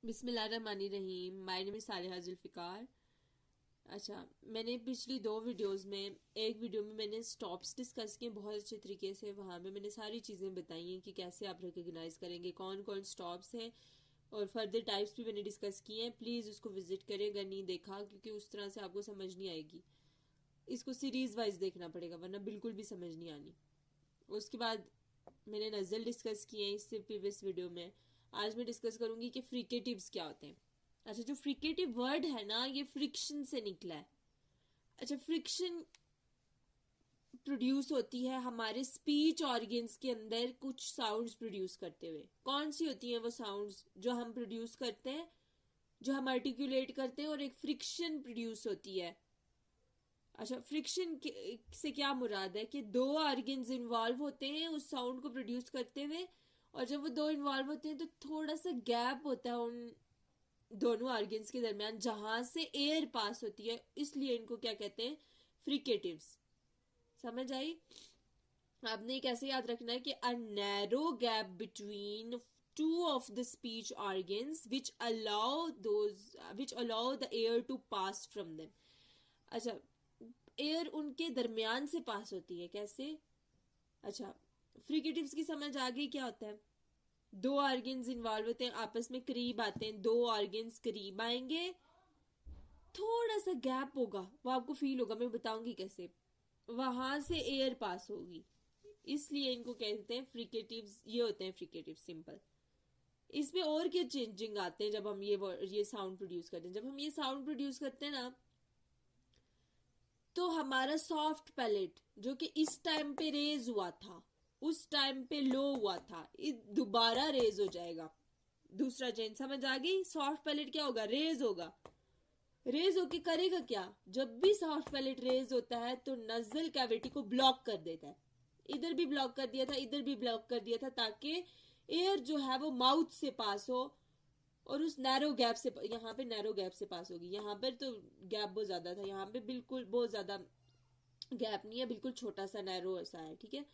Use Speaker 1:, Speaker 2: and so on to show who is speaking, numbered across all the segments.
Speaker 1: बिस्मिल्लाहिर्रहमानिर्रहीम। My name is सालिहा Zulfikar. अच्छा, मैंने पिछली 2 वीडियोस में, एक वीडियो में मैंने स्टॉप्स डिस्कस किए बहुत अच्छे तरीके से। वहाँ पे मैंने सारी चीज़ें बताई हैं कि कैसे आप रिकग्नाइज करेंगे कौन कौन स्टॉप्स हैं, और फर्दर टाइप्स भी मैंने डिस्कस किए हैं। प्लीज़ उसको विजिट करें अगर नहीं देखा, क्योंकि उस तरह से आपको समझ नहीं आएगी। इसको सीरीज वाइज देखना पड़ेगा, वरना बिल्कुल भी समझ नहीं आनी। उसके बाद मैंने नज़ल डिस्कस किए हैं इससे प्रीवियस वीडियो में। आज मैं डिस्कस करूंगी कि फ्रिकेटिव्स क्या होते हैं। अच्छा, जो फ्रिकेटिव वर्ड है ना, ये फ्रिक्शन से निकला है। अच्छा, फ्रिक्शन प्रोड्यूस होती है हमारे स्पीच ऑर्गन्स के अंदर कुछ साउंड्स प्रोड्यूस करते हुए। कौन सी होती हैं वो साउंड्स जो हम प्रोड्यूस करते हैं, जो हम आर्टिकुलेट करते हैं, और एक फ्रिक्शन प्रोड्यूस होती है। अच्छा, फ्रिक्शन से क्या मुराद है कि 2 ऑर्गन्स इन्वॉल्व होते हैं उस साउंड को प्रोड्यूस करते हुए, और जब वो 2 इन्वॉल्व होते हैं तो थोड़ा सा गैप होता है उन दोनों ऑर्गन्स के दरमियान जहां से एयर पास होती है, इसलिए इनको क्या कहते हैं, फ्रिकेटिव्स। समझ आई? आपने कैसे याद रखना है कि a narrow gap between two of the speech organs which allow the air to pass from them. अच्छा, एयर उनके दरमियान से पास होती है। कैसे? अच्छा, फ्रिकेटिव्स की समझ आ गई क्या होता है। 2 ऑर्गन्स इन्वॉल्व होते हैं, आपस में करीब आते हैं, 2 ऑर्गन्स करीब आएंगे, थोड़ा सा गैप होगा, वो आपको फील होगा, मैं बताऊंगी कैसे। वहां से एयर पास होगी, इसलिए इनको कहते हैं फ्रिकेटिव्स। ये होते हैं फ्रिकेटिव, सिंपल। इसमें और क्या चेंजिंग आते हैं जब हम ये साउंड प्रोड्यूस करते हैं। जब हम ये साउंड प्रोड्यूस करते हैं ना, तो हमारा सॉफ्ट पैलेट जो कि इस टाइम पे रेज हुआ था, उस टाइम पे लो हुआ था, दोबारा रेज हो जाएगा। दूसरा चेंज समझ आ गई? सॉफ्ट पैलेट क्या होगा, रेज होगा। रेज होके करेगा क्या, जब भी सॉफ्ट पैलेट रेज होता है तो नजल कैविटी को ब्लॉक कर देता है। इधर भी ब्लॉक कर दिया था, इधर भी ब्लॉक कर दिया था, ताकि एयर जो है वो माउथ से पास हो और उस नैरो गैप से, यहाँ पे नैरो गैप से पास होगी। यहाँ पर तो गैप बहुत ज्यादा था, यहाँ पे बिल्कुल बहुत ज्यादा गैप नहीं है, बिल्कुल छोटा सा नैरो सा है। ठीक है,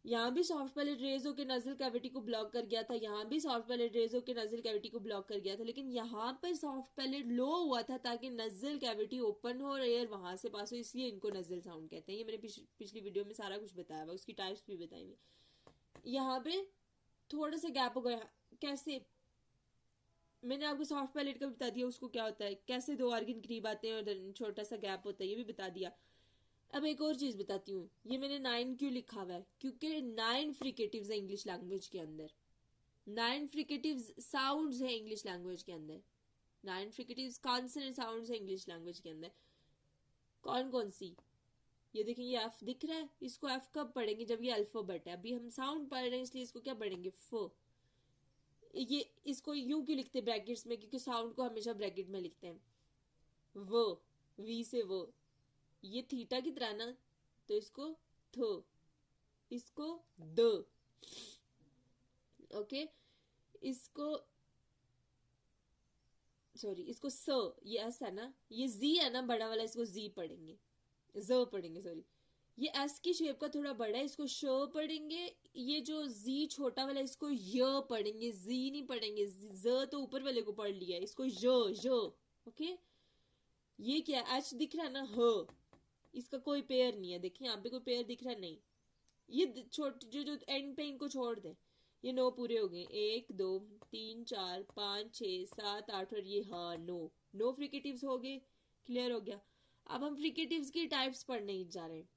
Speaker 1: यहाँ भी सॉफ्ट पैलेट रेज होकर नजल कैविटी को ब्लॉक कर गया था, यहाँ भी सॉफ्ट पैलेट रेज होकर नजल कैविटी को ब्लॉक कर गया था, लेकिन यहाँ पर सॉफ्ट पैलेट लो हुआ था ताकि नजल कैविटी ओपन हो और एयर वहां से पास हो, इसलिए इनको नजल साउंड कहते हैं। ये मैंने पिछली वीडियो में सारा कुछ बताया हुआ, उसकी टाइप्स भी बताई हुई। यहाँ पे थोड़ा सा गैप हो गया। कैसे? मैंने आपको सॉफ्ट पैलेट का बता दिया, उसको क्या होता है, कैसे 2 ऑर्गन करीब आते हैं और छोटा सा गैप होता है, ये भी बता दिया। अब एक और चीज बताती हूँ। ये मैंने 9 क्यों लिखा हुआ है, क्योंकि 9 फ्रिकेटिव्स है इंग्लिश लैंग्वेज के अंदर। 9 फ्रिकेटिव्स साउंड्स है इंग्लिश लैंग्वेज के अंदर। 9 फ्रिकेटिव्स कॉन्सोनेंट साउंड्स है इंग्लिश लैंग्वेज के अंदर। कौन कौन सी? ये देखें, ये एफ दिख रहा है, इसको एफ कब पढ़ेंगे, जब ये अल्फाबेट है। अभी हम साउंड पढ़ रहे हैं, इसलिए इसको क्या पढ़ेंगे, फ। ये इसको यू क्यों लिखते हैं ब्रैकेट्स में, क्योंकि साउंड को हमेशा ब्रैकेट में लिखते हैं। वो, वी से वो, ये थीटा की तरह ना, तो इसको थ, इसको द। ओके, इसको सॉरी, इसको स, ये एस है ना, ये जी है ना बड़ा वाला, इसको जी पढ़ेंगे, ज पढ़ेंगे, सॉरी। ये एस की शेप का थोड़ा बड़ा है, इसको श पढ़ेंगे। ये जो जी छोटा वाला, इसको य पढ़ेंगे, जी नहीं पढ़ेंगे। ज तो ऊपर वाले को पढ़ लिया, इसको य। ओके, ये क्या एच दिख रहा है ना, ह, इसका कोई पेयर नहीं है। देखिए यहाँ पे कोई पेयर दिख रहा है, नहीं। ये छोटे जो एंड पे इनको छोड़ दे। ये 9 पूरे हो गए, 1 2 3 4 5 6 7 8, और ये हाँ 9 फ्रिकेटिव्स हो गए। क्लियर हो गया? अब हम फ्रिकेटिव्स की टाइप्स पढ़ने जा रहे हैं।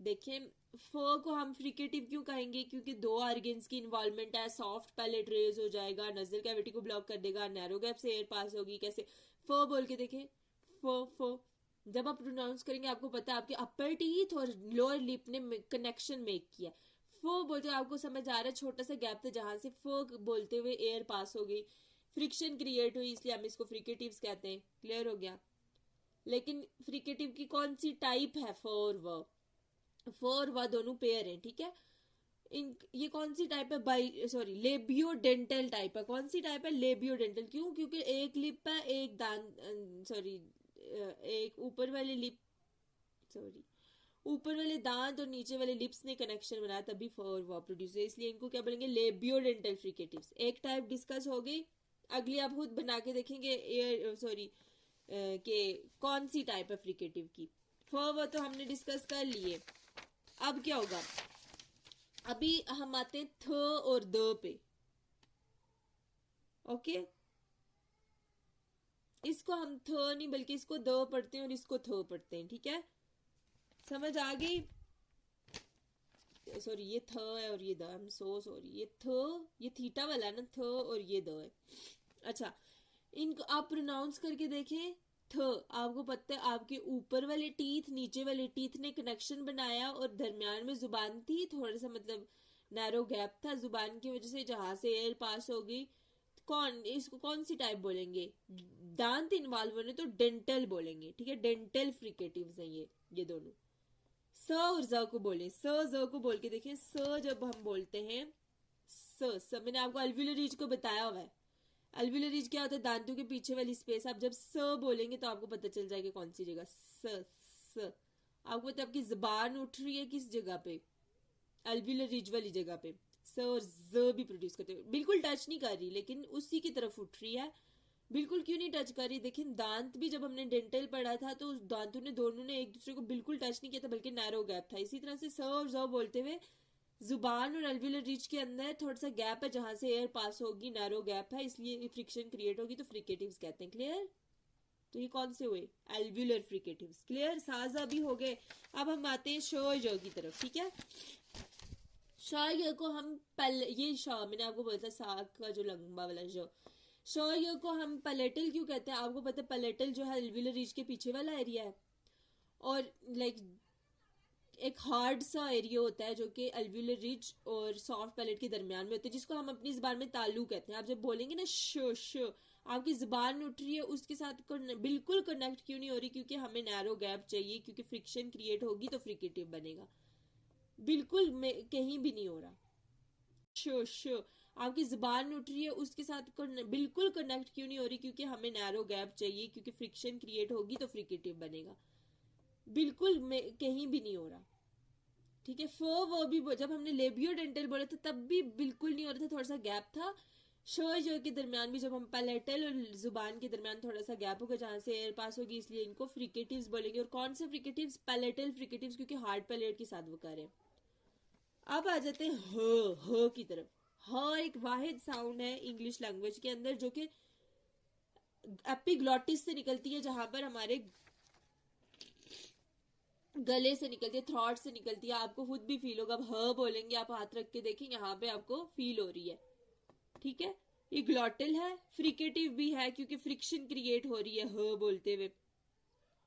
Speaker 1: देखिए, फ को हम फ्रिकेटिव क्यों कहेंगे, क्योंकि 2 ऑर्गन्स की इन्वॉल्वमेंट है। सॉफ्ट पैलेट रेज हो जाएगा, नजल कैविटी को ब्लॉक कर देगा, नैरो गैप से एयर पास होगी। कैसे? फ बोल के देखें, फ। जब आप प्रोनाउंस करेंगे आपको पता है आपके अपर टीथ और लोअर लिप ने कनेक्शन मेक किया। फ बोलते हुए आपको समझ आ रहा है, छोटा सा गैप था जहां से फ बोलते हुए एयर पास हो गई, फ्रिक्शन क्रिएट हुई, इसलिए हम इसको फ्रिकेटिव्स कहते हैं। क्लियर हो गया? लेकिन फ्रिकेटिव की कौन सी टाइप है, फ और व? फ और व दोनों पेयर हैं, ठीक है। ये कौन सी टाइप है, लेबियोडेंटल टाइप है। कौन सी टाइप है, लेबियोडेंटल। क्यों? क्योंकि एक लिप है, एक दांत, एक ऊपर वाली लिप, ऊपर वाले दांत और नीचे वाले लिप्स ने कनेक्शन बनाया, तभी फ और व प्रोड्यूस है, इसलिए इनको क्या बोलेंगे, लेबियोडेंटल फ्रिकेटिव्स। एक टाइप डिस्कस हो गई। अगली आप खुद बना के देखेंगे एयर सॉरी कि कौन सी टाइप है फ्रिकेटिव की। वो तो हमने डिस्कस कर लिए। अब क्या होगा, अभी हम आते हैं थ और द पे। ओके, इसको हम थ नहीं बल्कि इसको द पढ़ते हैं और इसको थ पढ़ते हैं। ठीक है, समझ आ गई? सॉरी ये थ है और ये the, I am so sorry, ये थ ये थीटा वाला है ना, थ और ये द है। अच्छा, इनको आप प्रोनाउंस करके देखें। थ, आपको पता है आपके ऊपर वाले टीथ नीचे वाले टीथ ने कनेक्शन बनाया और दरमियान में जुबान थी, थोड़ा सा मतलब नैरो गैप था जुबान की वजह से, जहां से एयर पास हो गई। इसको कौन सी टाइप बोलेंगे? दांत इन्वॉल्व होने तो डेंटल बोलेंगे। ठीक है, डेंटल फ्रिकेटिव्स हैं ये दोनों। स और ज को बोले, स ज को बोल के देखें। स जब हम बोलते हैं स मैंने आपको अल्वियोलर रीज को बताया हुआ है। अल्वियोलर रीज क्या होता है? दांतों के पीछे वाली स्पेस। आप जब स बोलेंगे तो आपको पता चल जाएगा कौन सी जगह। स आपको पता है आपकी जुबान उठ रही है किस जगह पे? अल्वियोलर रीज वाली जगह पे। स और ज भी प्रोड्यूस करते हैं। बिल्कुल टच नहीं कर रही लेकिन उसी की तरफ उठ रही है। बिल्कुल क्यों नहीं टच कर रही? देखिए दांत भी जब हमने डेंटल पढ़ा था तो दांतों ने दोनों ने एक दूसरे को बिल्कुल टच नहीं किया था बल्कि नैरो गैप था। इसी तरह से स और ज बोलते हुए जुबान और अल्वियोलर रीज के अंदर थोड़ा सा गैप है जहां से एयर पास होगी, नैरो गैप है, इसलिए फ्रिक्शन क्रिएट होगी तो फ्रिकेटिव्स कहते हैं। क्लियर? तो ये कौन से हुए? Alveolar fricatives. क्लियर? साजा भी हो गए। अब हम आते हैं श य की तरफ। ठीक है, श य को हम पहले, ये श मैंने आपको बोला था साग का जो लंबा वाला श य को हम पैलेटल क्यों कहते हैं? आपको पता है पैलेटल जो है एल्व्यूलर रीज के पीछे वाला एरिया है और लाइक एक हार्ड सा एरिया होता है जो कि अल्व्यूलर रिज और सॉफ्ट पैलेट के दरमियान में होता है, जिसको हम अपनी जुबान में तालु कहते हैं। आप जब बोलेंगे ना श, आपकी जुबान उठ रही है, उसके साथ बिल्कुल कनेक्ट क्यों नहीं हो रही? क्योंकि हमें नैरो गैप चाहिए, क्योंकि फ्रिक्शन क्रिएट होगी तो फ्रिकेटिव बनेगा। बिल्कुल कहीं भी नहीं हो रहा। श आपकी जुबान उठ रही है, उसके साथ बिल्कुल कनेक्ट क्यों नहीं हो रही? क्योंकि हमें नैरो गैप चाहिए, क्योंकि फ्रिक्शन क्रिएट होगी तो फ्रिकेटिव बनेगा। बिल्कुल कहीं भी नहीं हो रहा। ठीक है, वो भी जब हमने लेबियो डेंटल बोला था तब भी बिल्कुल नहीं हो रहा था, थोड़ा सा गैप था। श के दरमियान भी जब हम पैलेटल और जुबान के दरमियान थोड़ा सा गैप होगा जहां से एयर पास होगी, इसलिए इनको फ्रिकेटिव्स बोलेंगे। और कौन से फ्रिकेटिव्स? पैलेटल फ्रिकेटिव्स, क्योंकि हार्ड पैलेट के साथ वो कर रहे हैं। अब आ जाते हैं ह की तरफ। ह एक वाहिद साउंड है इंग्लिश लैंग्वेज के अंदर जो कि एपिग्लॉटिस से निकलती है, जहां पर हमारे गले से निकलती है, थ्रॉट से निकलती है। आपको खुद भी फील होगा। अब ह बोलेंगे, आप हाथ रख के देखें, यहाँ पे आपको फील हो रही है। ठीक है, ये ग्लॉटल है, फ्रिकेटिव भी है क्योंकि फ्रिक्शन क्रिएट हो रही है ह बोलते हुए।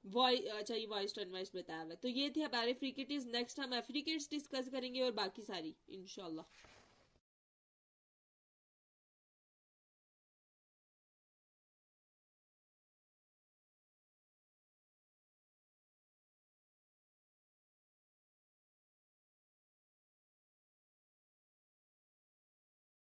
Speaker 1: वॉइस, अच्छा ये वॉइस टर्न वॉइस बताया हुआ। तो ये थे हमारे फ्रिकेटिव्स। नेक्स्ट हम एफ्रिकेट्स डिस्कस करेंगे और बाकी सारी इंशाल्लाह।